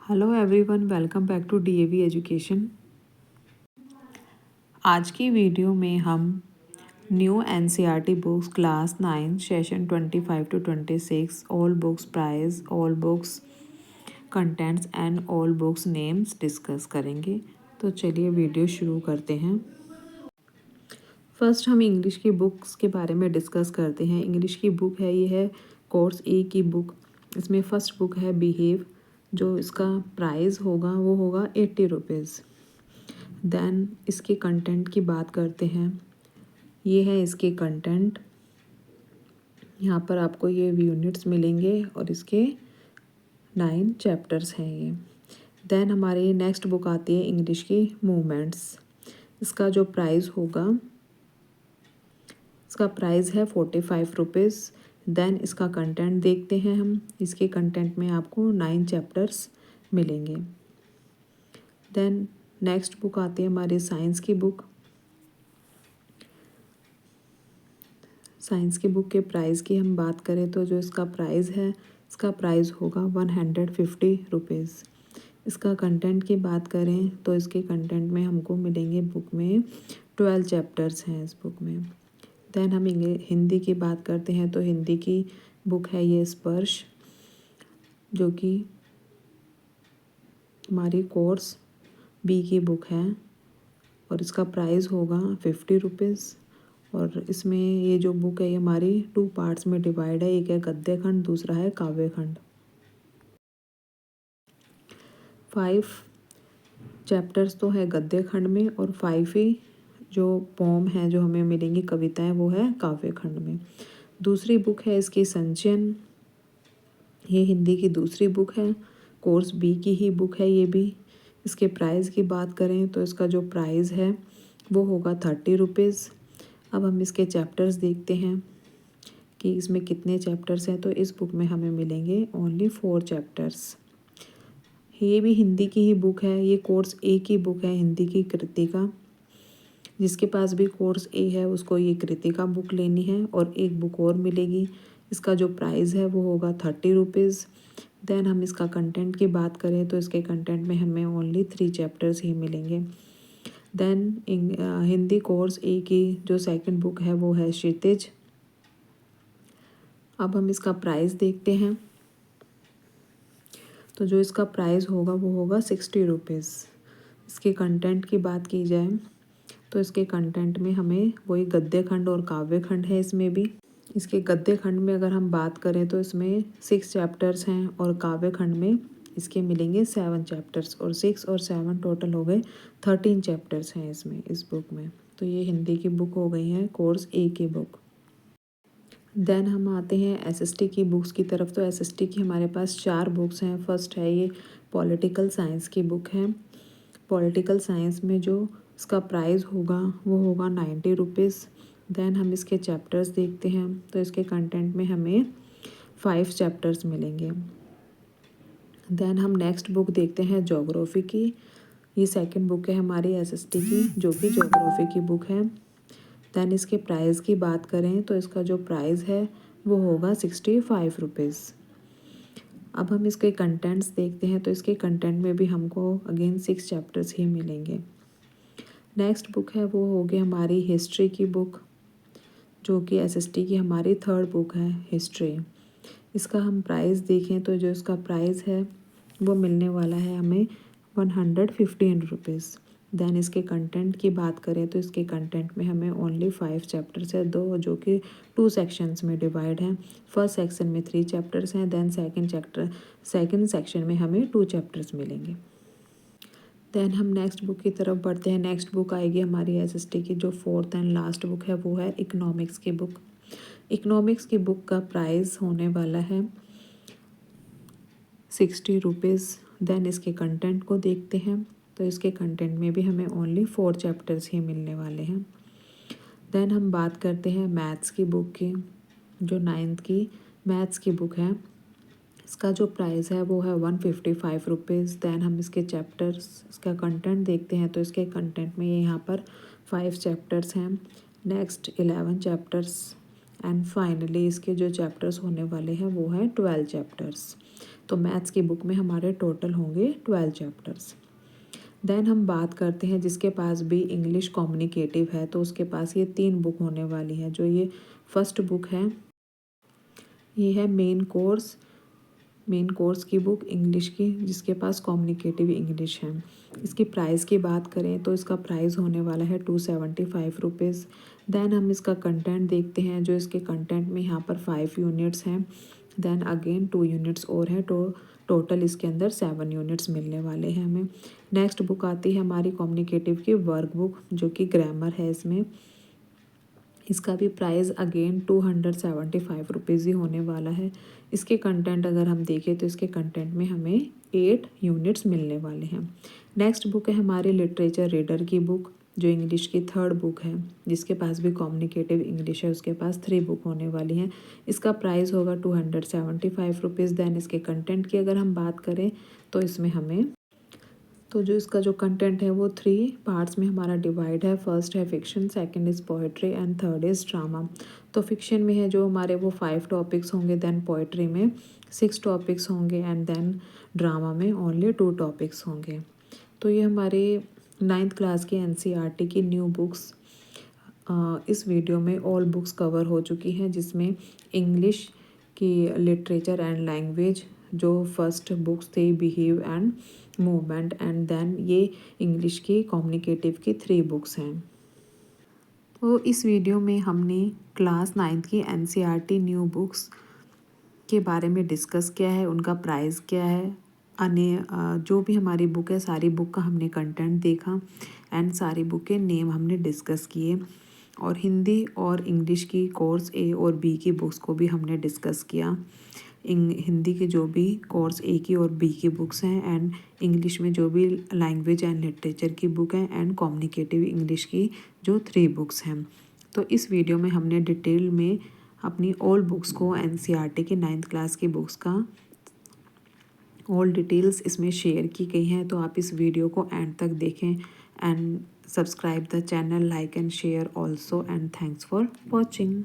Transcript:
Hello everyone, welcome back to DAV education. आज की video में हम new NCERT books class 9 session 25 to 26 all books price, all books contents and all books names discuss करेंगे। तो चलिए video शुरू करते हैं। फर्स्ट हम इंग्लिश की बुक्स के बारे में डिस्कस करते हैं। इंग्लिश की बुक है, ये है कोर्स ए की बुक। इसमें फर्स्ट बुक है बिहेव, जो इसका प्राइस होगा वो होगा 80 रुपीज़। देन इसके कंटेंट की बात करते हैं। ये है इसके कंटेंट। यहाँ पर आपको ये यूनिट्स मिलेंगे और इसके 9 चैप्टर्स हैं ये। देन हमारी नेक्स्ट बुक आती है इंग्लिश की मूवमेंट्स। इसका जो प्राइस होगा, इसका प्राइस है 45 रुपीज़। देन इसका कंटेंट देखते हैं हम। इसके कंटेंट में आपको 9 चैप्टर्स मिलेंगे। देन नेक्स्ट बुक आती है हमारी साइंस की बुक। साइंस की बुक के प्राइस की हम बात करें तो जो इसका प्राइस है, इसका प्राइस होगा 150 रुपीज़। इसका कंटेंट की बात करें तो इसके कंटेंट में हमको मिलेंगे, बुक में 12 चैप्टर्स हैं इस बुक में। देन हम हिंदी की बात करते हैं तो हिंदी की बुक है ये स्पर्श, जो कि हमारी कोर्स बी की बुक है और इसका प्राइस होगा 50 रुपीज़। और इसमें ये जो बुक है ये हमारी 2 पार्ट्स में डिवाइड है। एक है गद्य खंड, दूसरा है काव्य खंड। 5 चैप्टर्स तो है गद्य खंड में और 5 ही जो पोम है, जो हमें मिलेंगी कविताएं, वो है काव्य खंड में। दूसरी बुक है इसकी संचयन। ये हिंदी की दूसरी बुक है, कोर्स बी की ही बुक है ये भी। इसके प्राइस की बात करें तो इसका जो प्राइस है वो होगा 30 रुपीज़। अब हम इसके चैप्टर्स देखते हैं कि इसमें कितने चैप्टर्स हैं। तो इस बुक में हमें मिलेंगे ओनली 4 चैप्टर्स। ये भी हिंदी की ही बुक है, ये कोर्स ए की बुक है, हिंदी की कृतिका। जिसके पास भी कोर्स ए है उसको ये कृतिका बुक लेनी है और एक बुक और मिलेगी। इसका जो प्राइस है वो होगा 30 रुपीज़। देन हम इसका कंटेंट की बात करें तो इसके कंटेंट में हमें ओनली 3 चैप्टर्स ही मिलेंगे। देन हिंदी कोर्स ए की जो सेकंड बुक है वो है क्षितिज। अब हम इसका प्राइस देखते हैं तो जो इसका प्राइस होगा वो होगा 60 रुपीज़। इसके कंटेंट की बात की जाए तो इसके कंटेंट में हमें वही गद्य खंड और काव्य खंड है इसमें भी। इसके गद्य खंड में अगर हम बात करें तो इसमें 6 चैप्टर्स हैं और काव्य खंड में इसके मिलेंगे 7 चैप्टर्स, और 6 और 7 टोटल हो गए 13 चैप्टर्स हैं इसमें, इस बुक में। तो ये हिंदी की बुक हो गई है, कोर्स ए की बुक। देन हम आते हैं एसएसटी की बुक्स की तरफ। तो एसएसटी की हमारे पास 4 बुक्स हैं। फर्स्ट है ये पॉलिटिकल साइंस की बुक है। पॉलिटिकल साइंस में जो इसका प्राइस होगा वो होगा 90 रुपीज़। देन हम इसके चैप्टर्स देखते हैं तो इसके कंटेंट में हमें 5 चैप्टर्स मिलेंगे। देन हम नेक्स्ट बुक देखते हैं ज्योग्राफी की। ये सेकंड बुक है हमारी एसएसटी की, जो कि ज्योग्राफी की बुक है। देन इसके प्राइस की बात करें तो इसका जो प्राइस है वो होगा 65 रुपीज़। अब हम इसके कंटेंट्स देखते हैं तो इसके कंटेंट में भी हमको अगेन 6 चैप्टर्स ही मिलेंगे। नेक्स्ट बुक है वो होगी हमारी हिस्ट्री की बुक, जो कि एसएसटी की हमारी थर्ड बुक है हिस्ट्री। इसका हम प्राइस देखें तो जो इसका प्राइस है वो मिलने वाला है हमें 115 रुपीज़। देन इसके कंटेंट की बात करें तो इसके कंटेंट में हमें ओनली 5 चैप्टर्स है, दो जो कि 2 सेक्शंस में डिवाइड हैं। फर्स्ट सेक्शन में 3 चैप्टर्स हैं। देन सेकंड सेक्शन में हमें 2 चैप्टर्स मिलेंगे। देन हम नेक्स्ट बुक की तरफ बढ़ते हैं। नेक्स्ट बुक आएगी हमारी एसएसटी की जो 4th एंड लास्ट बुक है, वो है इकोनॉमिक्स की बुक। इकोनॉमिक्स की बुक का प्राइस होने वाला है 60 रुपीज़। देन इसके कंटेंट को देखते हैं तो इसके कंटेंट में भी हमें ओनली 4 चैप्टर्स ही मिलने वाले हैं। देन हम बात करते हैं मैथ्स की बुक की, जो 9th की मैथ्स की बुक है। इसका जो प्राइस है वो है 155 रुपीज़। दैन हम इसके चैप्टर्स, इसका कंटेंट देखते हैं तो इसके कंटेंट में ये यहाँ पर 5 चैप्टर्स हैं, नेक्स्ट 11 चैप्टर्स एंड फाइनली इसके जो चैप्टर्स होने वाले हैं वो है 12 चैप्टर्स। तो मैथ्स की बुक में हमारे टोटल होंगे 12 चैप्टर्स। देन हम बात करते हैं जिसके पास भी इंग्लिश कम्युनिकेटिव है, तो उसके पास ये 3 बुक होने वाली है। जो ये फर्स्ट बुक है, ये है मेन कोर्स की बुक इंग्लिश की, जिसके पास कम्युनिकेटिव इंग्लिश है। इसकी प्राइस की बात करें तो इसका प्राइस होने वाला है 275 रुपीज़। देन हम इसका कंटेंट देखते हैं। जो इसके कंटेंट में यहाँ पर 5 यूनिट्स हैं, देन अगेन 2 यूनिट्स और हैं, तो टोटल इसके अंदर 7 यूनिट्स मिलने वाले हैं हमें। नेक्स्ट बुक आती है हमारी कम्युनिकेटिव की वर्क बुक, जो कि ग्रामर है इसमें। इसका भी प्राइस अगेन 275 रुपीज़ ही होने वाला है। इसके कंटेंट अगर हम देखें तो इसके कंटेंट में हमें 8 यूनिट्स मिलने वाले हैं। नेक्स्ट बुक है हमारी लिटरेचर रीडर की बुक, जो इंग्लिश की 3rd बुक है। जिसके पास भी कम्युनिकेटिव इंग्लिश है उसके पास 3 बुक होने वाली हैं। इसका प्राइस होगा 275 रुपीज़। देन इसके कंटेंट की अगर हम बात करें तो इसमें हमें जो इसका जो कंटेंट है वो 3 पार्ट्स में हमारा डिवाइड है। फर्स्ट है fiction, second is poetry and third is drama. तो फिक्शन में है जो हमारे वो 5 टॉपिक्स होंगे, देन पोएट्री में 6 टॉपिक्स होंगे एंड देन ड्रामा में ओनली 2 टॉपिक्स होंगे। तो ये हमारे 9th क्लास की NCERT की न्यू बुक्स इस वीडियो में ऑल बुक्स कवर हो चुकी हैं, जिसमें इंग्लिश की लिटरेचर एंड लैंग्वेज जो फर्स्ट बुक्स थे Beehive and Moments, and then ये इंग्लिश की कम्युनिकेटिव की 3 बुक्स हैं। तो इस वीडियो में हमने क्लास 9th की NCERT न्यू बुक्स के बारे में डिस्कस किया है, उनका प्राइस क्या है, अन्य जो भी हमारी बुक है सारी बुक का हमने कंटेंट देखा एंड सारी बुक के नेम हमने डिस्कस किए। और हिंदी और इंग्लिश की कोर्स A और B की बुक्स को भी हमने डिस्कस किया। हिंदी के जो भी कोर्स A की और B की बुक्स हैं, एंड इंग्लिश में जो भी लैंग्वेज एंड लिटरेचर की बुक है, एंड कम्युनिकेटिव इंग्लिश की जो 3 बुक्स हैं। तो इस वीडियो में हमने डिटेल में अपनी ऑल बुक्स को NCERT की 9th क्लास की बुक्स का ऑल डिटेल्स इसमें शेयर की गई हैं। तो आप इस वीडियो को एंड तक देखें and subscribe the channel, like and share also, and thanks for watching.